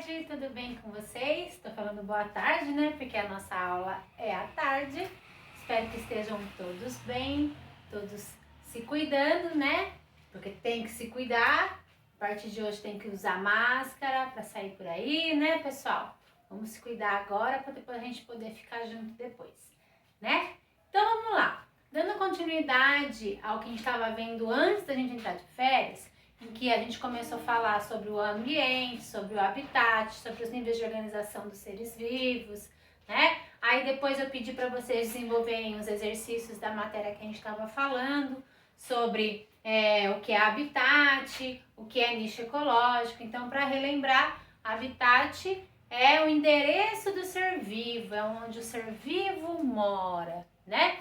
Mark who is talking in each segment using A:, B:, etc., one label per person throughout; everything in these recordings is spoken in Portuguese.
A: tarde, tudo bem com vocês? Estou falando boa tarde, né? Porque a nossa aula é à tarde. Espero que estejam todos bem, todos se cuidando, né? Porque tem que se cuidar. A partir de hoje tem que usar máscara para sair por aí, né, pessoal? Vamos se cuidar agora para depois a gente poder ficar junto depois, né? Então vamos lá. Dando continuidade ao que a gente estava vendo antes da gente entrar de férias, em que a gente começou a falar sobre o ambiente, sobre o habitat, sobre os níveis de organização dos seres vivos, né? Aí depois eu pedi para vocês desenvolverem os exercícios da matéria que a gente estava falando, sobre o que é habitat, o que é nicho ecológico. Então, para relembrar, habitat é o endereço do ser vivo, é onde o ser vivo mora, né?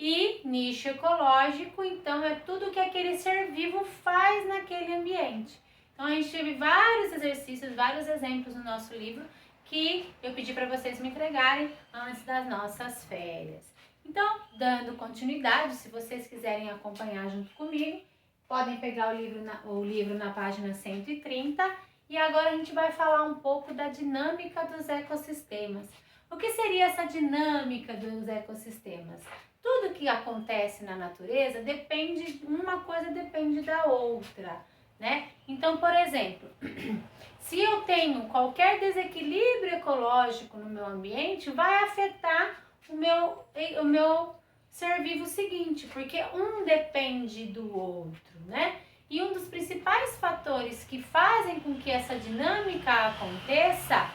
A: E nicho ecológico, então, é tudo que aquele ser vivo faz naquele ambiente. Então, a gente teve vários exercícios, vários exemplos no nosso livro que eu pedi para vocês me entregarem antes das nossas férias. Então, dando continuidade, se vocês quiserem acompanhar junto comigo, podem pegar o livro na página 130 e agora a gente vai falar um pouco da dinâmica dos ecossistemas. O que seria essa dinâmica dos ecossistemas? Tudo que acontece na natureza uma coisa depende da outra, né? Então, por exemplo, se eu tenho qualquer desequilíbrio ecológico no meu ambiente, vai afetar o meu ser vivo seguinte, porque um depende do outro, né? E um dos principais fatores que fazem com que essa dinâmica aconteça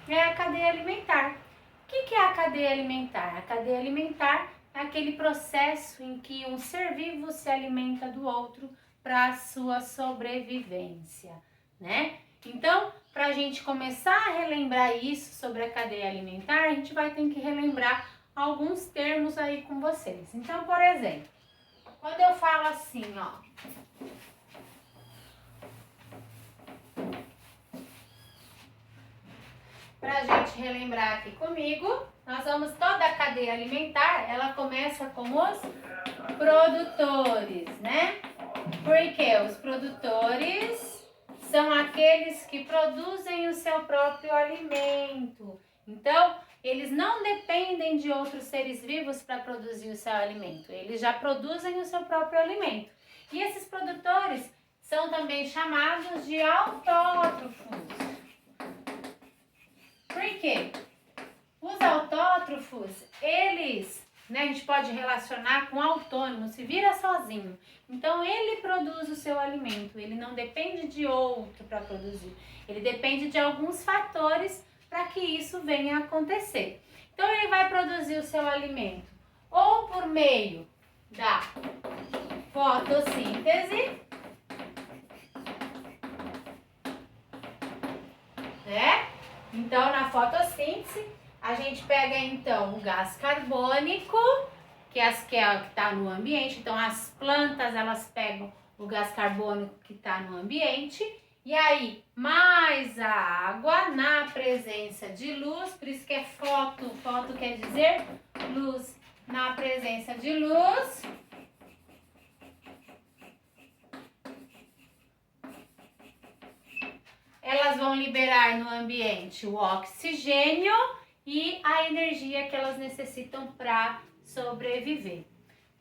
A: é a cadeia alimentar. O que é a cadeia alimentar? A cadeia alimentar é aquele processo em que um ser vivo se alimenta do outro para a sua sobrevivência, né? Então, para a gente começar a relembrar isso sobre a cadeia alimentar, a gente vai ter que relembrar alguns termos aí com vocês. Então, por exemplo, quando eu falo assim, ó, pra gente relembrar aqui comigo, nós vamos, toda a cadeia alimentar, ela começa com os produtores, né? Porque os produtores são aqueles que produzem o seu próprio alimento. Então, eles não dependem de outros seres vivos para produzir o seu alimento. Eles já produzem o seu próprio alimento. E esses produtores são também chamados de autótrofos. Por quê? Os autótrofos, eles, né, a gente pode relacionar com autônomo, se vira sozinho. Então, ele produz o seu alimento, ele não depende de outro para produzir. Ele depende de alguns fatores para que isso venha a acontecer. Então, ele vai produzir o seu alimento ou por meio da fotossíntese, né? Então, na fotossíntese, a gente pega então o gás carbônico, que é o que está no ambiente. Então, as plantas, elas pegam o gás carbônico que está no ambiente. E aí, mais a água na presença de luz, por isso que é foto. Foto quer dizer luz. Na presença de luz, elas vão liberar no ambiente o oxigênio e a energia que elas necessitam para sobreviver,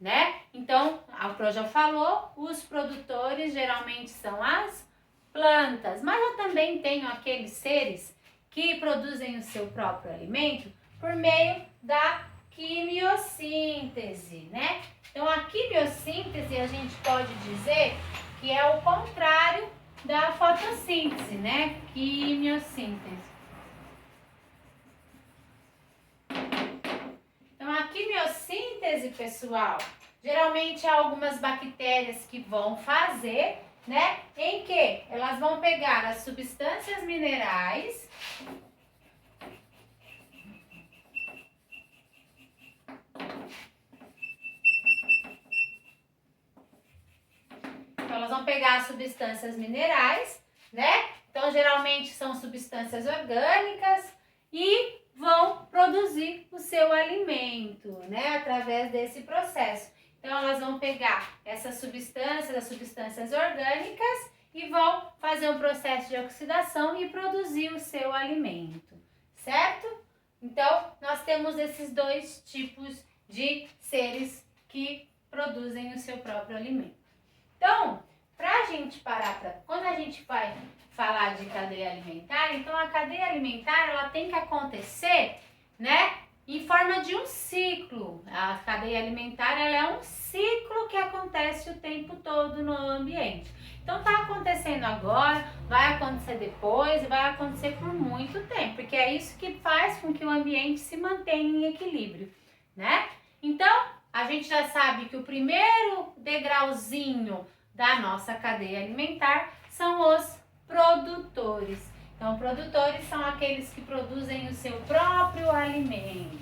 A: né? Então, a Pro já falou, os produtores geralmente são as plantas, mas eu também tenho aqueles seres que produzem o seu próprio alimento por meio da quimiossíntese, né? Então, a quimiossíntese a gente pode dizer que é o contrário da fotossíntese, né? Quimiossíntese. Então, a quimiossíntese, pessoal, geralmente há algumas bactérias que vão fazer, né? Em que elas vão pegar as substâncias minerais né? Então, geralmente são substâncias orgânicas e vão produzir o seu alimento, né? Através desse processo. Então, elas vão pegar essas substâncias, as substâncias orgânicas, e vão fazer um processo de oxidação e produzir o seu alimento, certo? Então, nós temos esses dois tipos de seres que produzem o seu próprio alimento. Então, quando a gente vai falar de cadeia alimentar, então a cadeia alimentar ela tem que acontecer, né, em forma de um ciclo. A cadeia alimentar ela é um ciclo que acontece o tempo todo no ambiente. Então tá acontecendo agora, vai acontecer depois e vai acontecer por muito tempo, porque é isso que faz com que o ambiente se mantenha em equilíbrio, né? Então, a gente já sabe que o primeiro degrauzinho da nossa cadeia alimentar são os produtores. Então, produtores são aqueles que produzem o seu próprio alimento.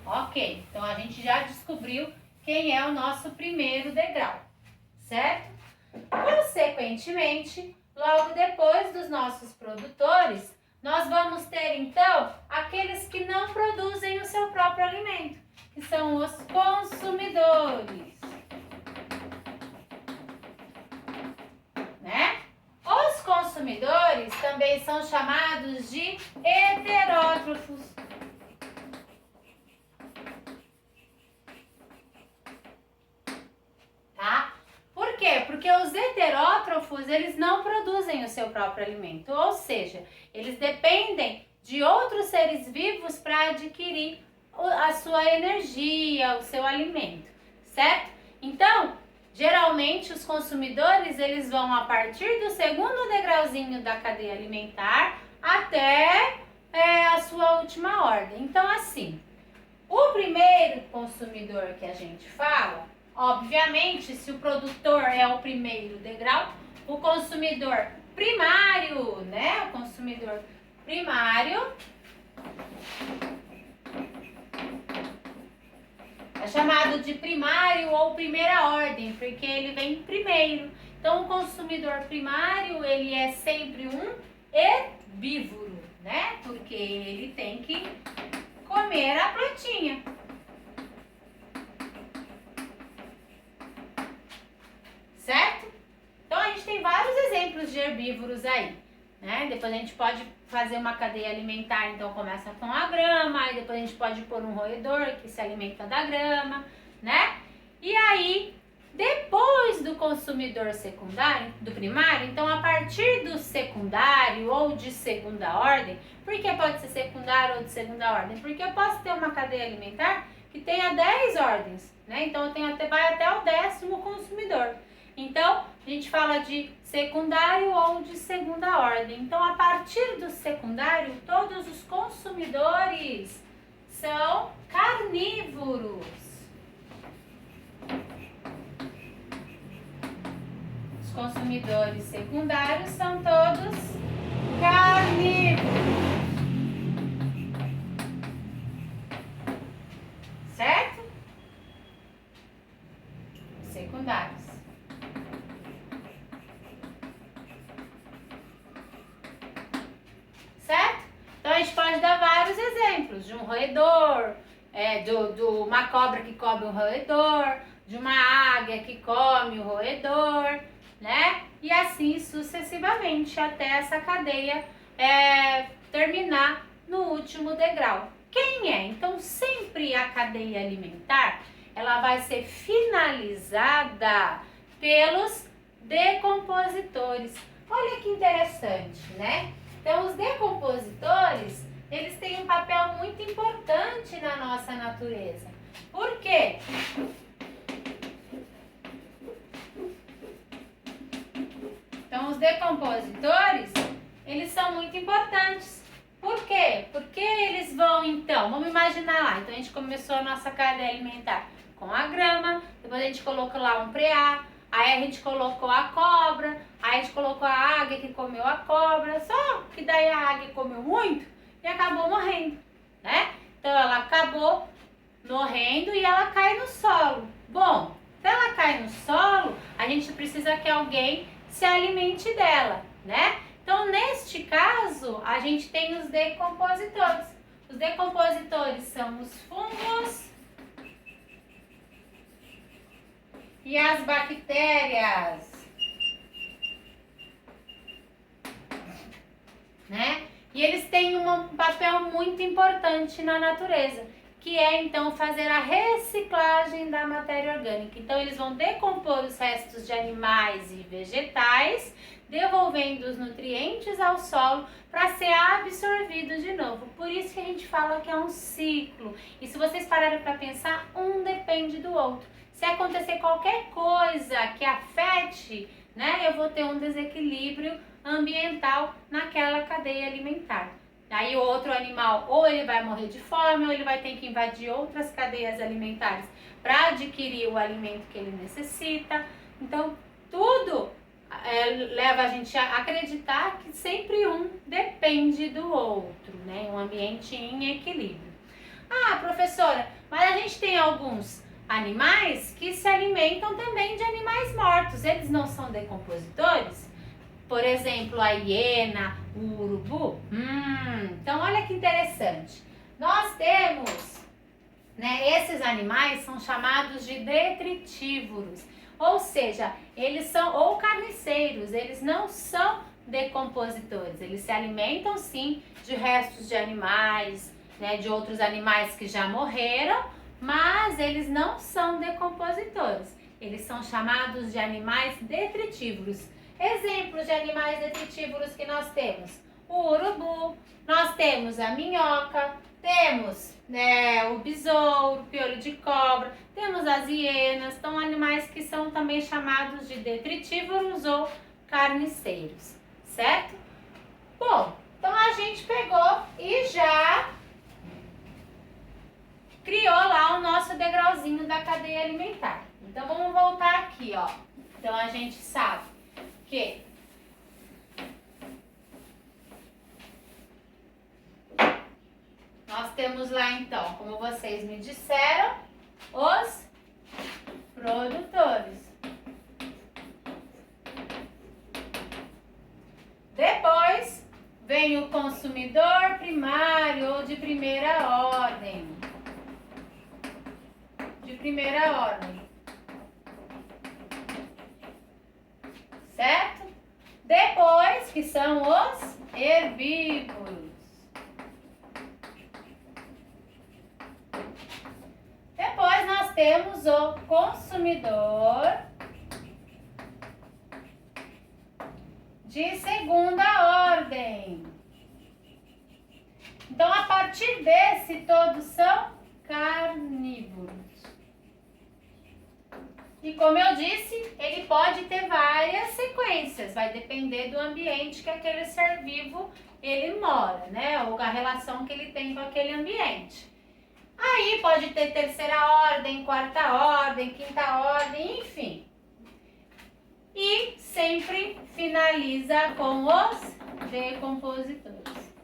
A: Ok, então a gente já descobriu quem é o nosso primeiro degrau, certo? Consequentemente, logo depois dos nossos produtores, nós vamos ter então aqueles que não produzem o seu próprio alimento, que são os consumidores, né? Os consumidores também são chamados de heterótrofos. Tá? Por quê? Porque os heterótrofos, eles não produzem o seu próprio alimento, ou seja, eles dependem de outros seres vivos para adquirir a sua energia, o seu alimento, certo? Então, geralmente os consumidores, eles vão a partir do segundo degrauzinho da cadeia alimentar até a sua última ordem. Então, assim, o primeiro consumidor que a gente fala, obviamente, se o produtor é o primeiro degrau, o consumidor primário, né? O consumidor primário é chamado de primário ou primeira ordem, porque ele vem primeiro. Então, o consumidor primário, ele é sempre um herbívoro, né? Porque ele tem que comer a plantinha. Certo? Então, a gente tem vários exemplos de herbívoros aí, né? Depois a gente pode fazer uma cadeia alimentar, então começa com a grama, aí depois a gente pode pôr um roedor que se alimenta da grama, né? E aí, depois do consumidor secundário, do primário, então a partir do secundário ou de segunda ordem, por que pode ser secundário ou de segunda ordem? Porque eu posso ter uma cadeia alimentar que tenha 10 ordens, né? Então eu tenho vai até o 10º consumidor. Então, a gente fala de secundário ou de segunda ordem. Então, a partir do secundário, todos os consumidores são carnívoros. Os consumidores secundários são todos carnívoros. Certo? Secundários. Certo? Então a gente pode dar vários exemplos de um roedor, de uma cobra que come um roedor, de uma águia que come o roedor, né? E assim sucessivamente até essa cadeia terminar no último degrau. Quem é? Então sempre a cadeia alimentar ela vai ser finalizada pelos decompositores. Olha que interessante, né? Então, os decompositores, eles têm um papel muito importante na nossa natureza. Por quê? Então, os decompositores, eles são muito importantes. Por quê? Porque eles vão, então, vamos imaginar lá. Então, a gente começou a nossa cadeia alimentar com a grama, depois a gente colocou lá um preá, aí a gente colocou a cobra, aí a gente colocou a águia que comeu a cobra, só que daí a águia comeu muito e acabou morrendo, né? Então ela acabou morrendo e ela cai no solo. Bom, se ela cai no solo, a gente precisa que alguém se alimente dela, né? Então neste caso, a gente tem os decompositores. Os decompositores são os fungos e as bactérias. né? E eles têm um papel muito importante na natureza, que é então fazer a reciclagem da matéria orgânica. Então eles vão decompor os restos de animais e vegetais, devolvendo os nutrientes ao solo para ser absorvido de novo. Por isso que a gente fala que é um ciclo. E se vocês pararem para pensar, um depende do outro. Se acontecer qualquer coisa que afete, né, eu vou ter um desequilíbrio ambiental naquela cadeia alimentar. Aí o outro animal ou ele vai morrer de fome ou ele vai ter que invadir outras cadeias alimentares para adquirir o alimento que ele necessita. Então tudo leva a gente a acreditar que sempre um depende do outro, né? Um ambiente em equilíbrio. Ah, professora, mas a gente tem alguns animais que se alimentam também de animais mortos. Eles não são decompositores? Por exemplo, a hiena, o urubu. Então olha que interessante. Nós temos, né, esses animais são chamados de detritívoros. Ou seja, eles são ou carniceiros, eles não são decompositores. Eles se alimentam sim de restos de animais, né, de outros animais que já morreram, mas eles não são decompositores. Eles são chamados de animais detritívoros. Exemplos de animais detritívoros que nós temos: o urubu, nós temos a minhoca, temos, né, o besouro, o piolho de cobra, temos as hienas. São animais que são também chamados de detritívoros ou carniceiros, certo? Bom, então a gente pegou e já criou lá o nosso degrauzinho da cadeia alimentar. Então vamos voltar aqui, ó. Então a gente sabe que nós temos lá então, como vocês me disseram, os produtores. Depois vem o consumidor primário ou de primeira ordem. De primeira ordem. Certo? Depois, que são os herbívoros. Depois nós temos o consumidor de segunda ordem. Então, a partir desse, todos são carnívoros. E como eu disse, ele pode ter várias sequências, vai depender do ambiente que aquele ser vivo ele mora, né? Ou a relação que ele tem com aquele ambiente. Aí pode ter terceira ordem, quarta ordem, quinta ordem, enfim. E sempre finaliza com os decompositores.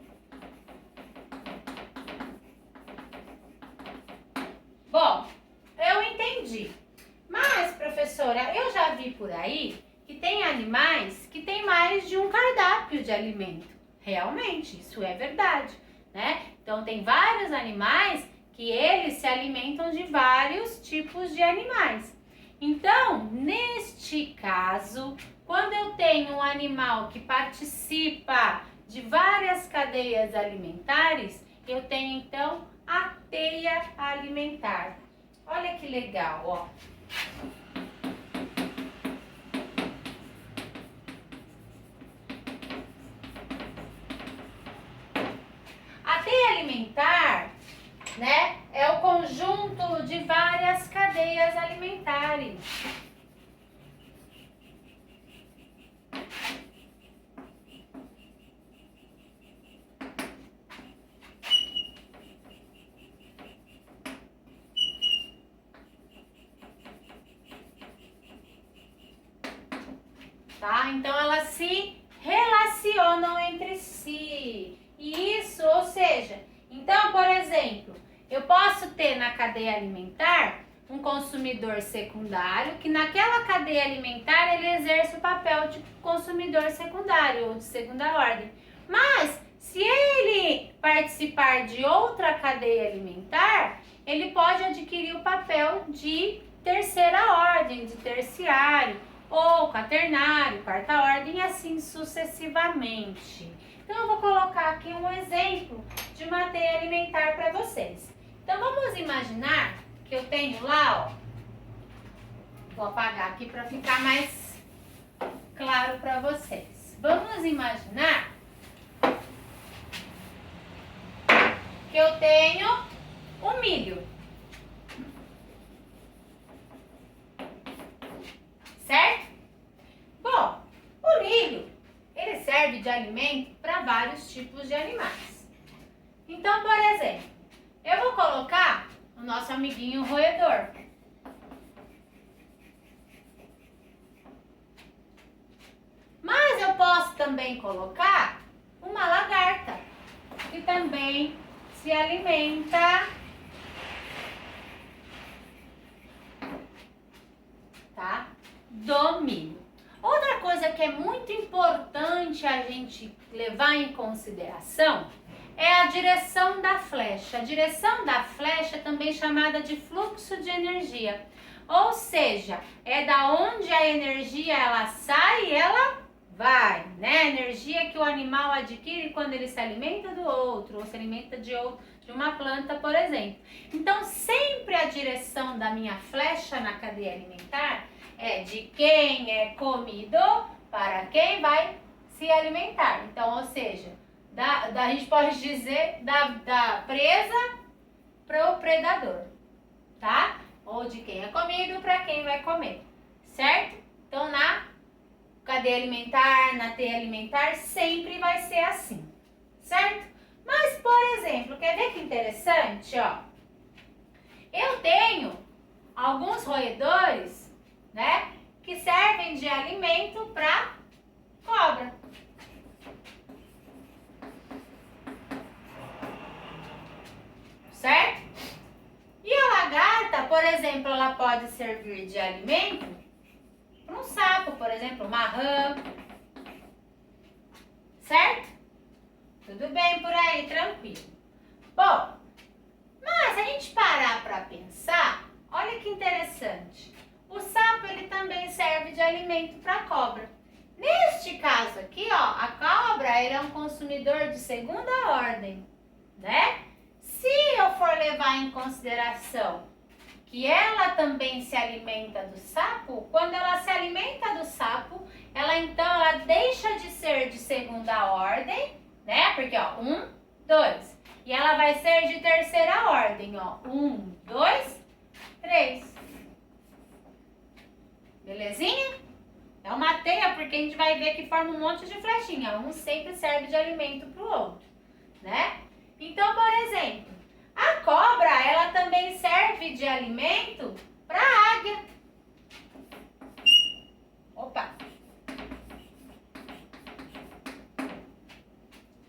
A: Bom, eu entendi. Mas, professora, eu já vi por aí que tem animais que têm mais de um cardápio de alimento. Realmente, isso é verdade, né? Então, tem vários animais que eles se alimentam de vários tipos de animais. Então, neste caso, quando eu tenho um animal que participa de várias cadeias alimentares, eu tenho então a teia alimentar. Olha que legal, ó. A teia alimentar, né, é o conjunto de várias cadeias alimentares. Tá? Então elas se relacionam entre si. E isso, ou seja, então, por exemplo, eu posso ter na cadeia alimentar um consumidor secundário, que naquela cadeia alimentar ele exerce o papel de consumidor secundário ou de segunda ordem. Mas, se ele participar de outra cadeia alimentar, ele pode adquirir o papel de terceira ordem, de terciário, ou quaternário, quarta ordem, e assim sucessivamente. Então eu vou colocar aqui um exemplo de matéria alimentar para vocês. Então vamos imaginar que eu tenho lá, ó, vou apagar aqui para ficar mais claro para vocês. Vamos imaginar que eu tenho o milho. Certo? Bom, o milho, ele serve de alimento para vários tipos de animais. Então, por exemplo, eu vou colocar o nosso amiguinho roedor. Mas eu posso também colocar uma lagarta, que também se alimenta, tá, do milho. Outra coisa que é muito importante a gente levar em consideração é a direção da flecha. A direção da flecha é também chamada de fluxo de energia. Ou seja, é da onde a energia ela sai e ela vai, né? A energia que o animal adquire quando ele se alimenta do outro ou se alimenta de uma planta, por exemplo. Então, sempre a direção da minha flecha na cadeia alimentar é de quem é comido para quem vai se alimentar. Então, ou seja, a gente pode dizer da presa para o predador, tá? Ou de quem é comido para quem vai comer, certo? Então, na cadeia alimentar, na teia alimentar, sempre vai ser assim, certo? Mas, por exemplo, quer ver que interessante, ó? Eu tenho alguns roedores, né, que servem de alimento para cobra. Certo? E a lagarta, por exemplo, ela pode servir de alimento para um sapo, por exemplo, uma rã. Certo? Tudo bem por aí, tranquilo. Bom, mas se a gente parar para pensar, olha que interessante. O sapo, ele também serve de alimento para a cobra. Neste caso aqui, ó, a cobra, ele é um consumidor de segunda ordem, né? Se eu for levar em consideração que ela também se alimenta do sapo, quando ela se alimenta do sapo, ela deixa de ser de segunda ordem, né? Porque, ó, 1, 2. E ela vai ser de terceira ordem, ó. 1, 2, 3. Belezinha? É uma teia, porque a gente vai ver que forma um monte de flechinha. Um sempre serve de alimento para o outro, né? Então, por exemplo, a cobra, ela também serve de alimento para a águia. Opa!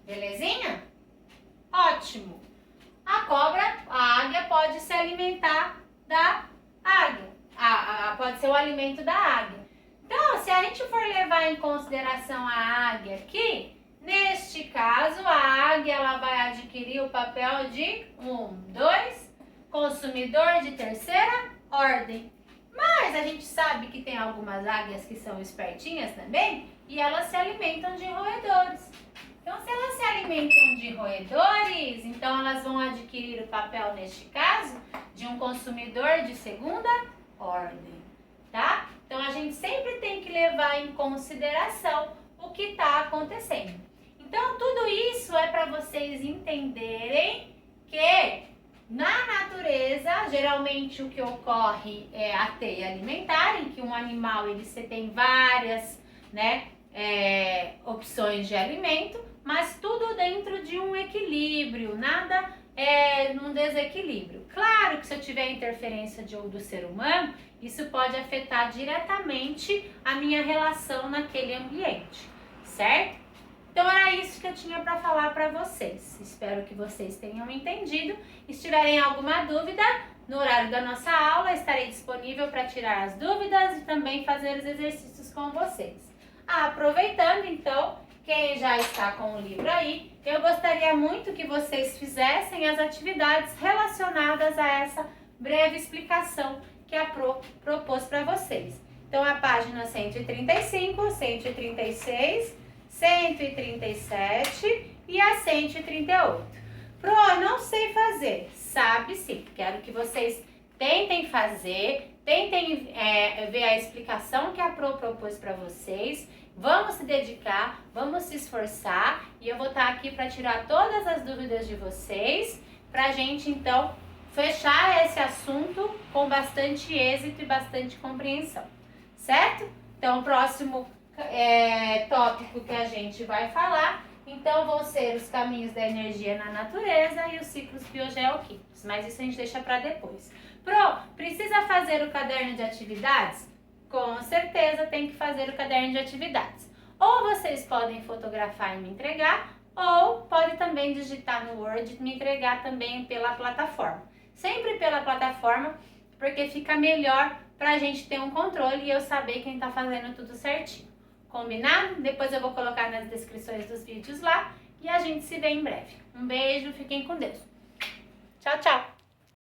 A: Belezinha? Ótimo! A cobra, a águia pode se alimentar da águia. Pode ser o alimento da águia. Então, se a gente for levar em consideração a águia aqui, neste caso, a águia ela vai adquirir o papel de 1, 2, consumidor de terceira ordem. Mas a gente sabe que tem algumas águias que são espertinhas também e elas se alimentam de roedores. Então, se elas se alimentam de roedores, então elas vão adquirir o papel, neste caso, de um consumidor de segunda ordem, tá? Então, a gente sempre tem que levar em consideração o que está acontecendo. Então, tudo isso é para vocês entenderem que na natureza, geralmente o que ocorre é a teia alimentar, em que um animal você tem várias, né, opções de alimento, mas tudo dentro de um equilíbrio, nada num desequilíbrio. Claro que se eu tiver interferência do ser humano, isso pode afetar diretamente a minha relação naquele ambiente, certo? Então era isso que eu tinha para falar para vocês. Espero que vocês tenham entendido. Se tiverem alguma dúvida, no horário da nossa aula estarei disponível para tirar as dúvidas e também fazer os exercícios com vocês. Aproveitando então, quem já está com o livro aí, eu gostaria muito que vocês fizessem as atividades relacionadas a essa breve explicação que a Pro propôs para vocês. Então, a página 135, 136, 137 e a 138. Pro, não sei fazer. Sabe sim. Quero que vocês tentem fazer, tentem ver a explicação que a Pro propôs para vocês. Vamos se dedicar, vamos se esforçar e eu vou estar aqui para tirar todas as dúvidas de vocês, para a gente então fechar esse assunto com bastante êxito e bastante compreensão, certo? Então, o próximo tópico que a gente vai falar, então, vão ser os caminhos da energia na natureza e os ciclos biogeoquímicos, mas isso a gente deixa para depois. Pro, precisa fazer o caderno de atividades? Com certeza tem que fazer o caderno de atividades. Ou vocês podem fotografar e me entregar, ou pode também digitar no Word e me entregar também pela plataforma. Sempre pela plataforma, porque fica melhor para a gente ter um controle e eu saber quem está fazendo tudo certinho. Combinado? Depois eu vou colocar nas descrições dos vídeos lá e a gente se vê em breve. Um beijo, fiquem com Deus. Tchau, tchau!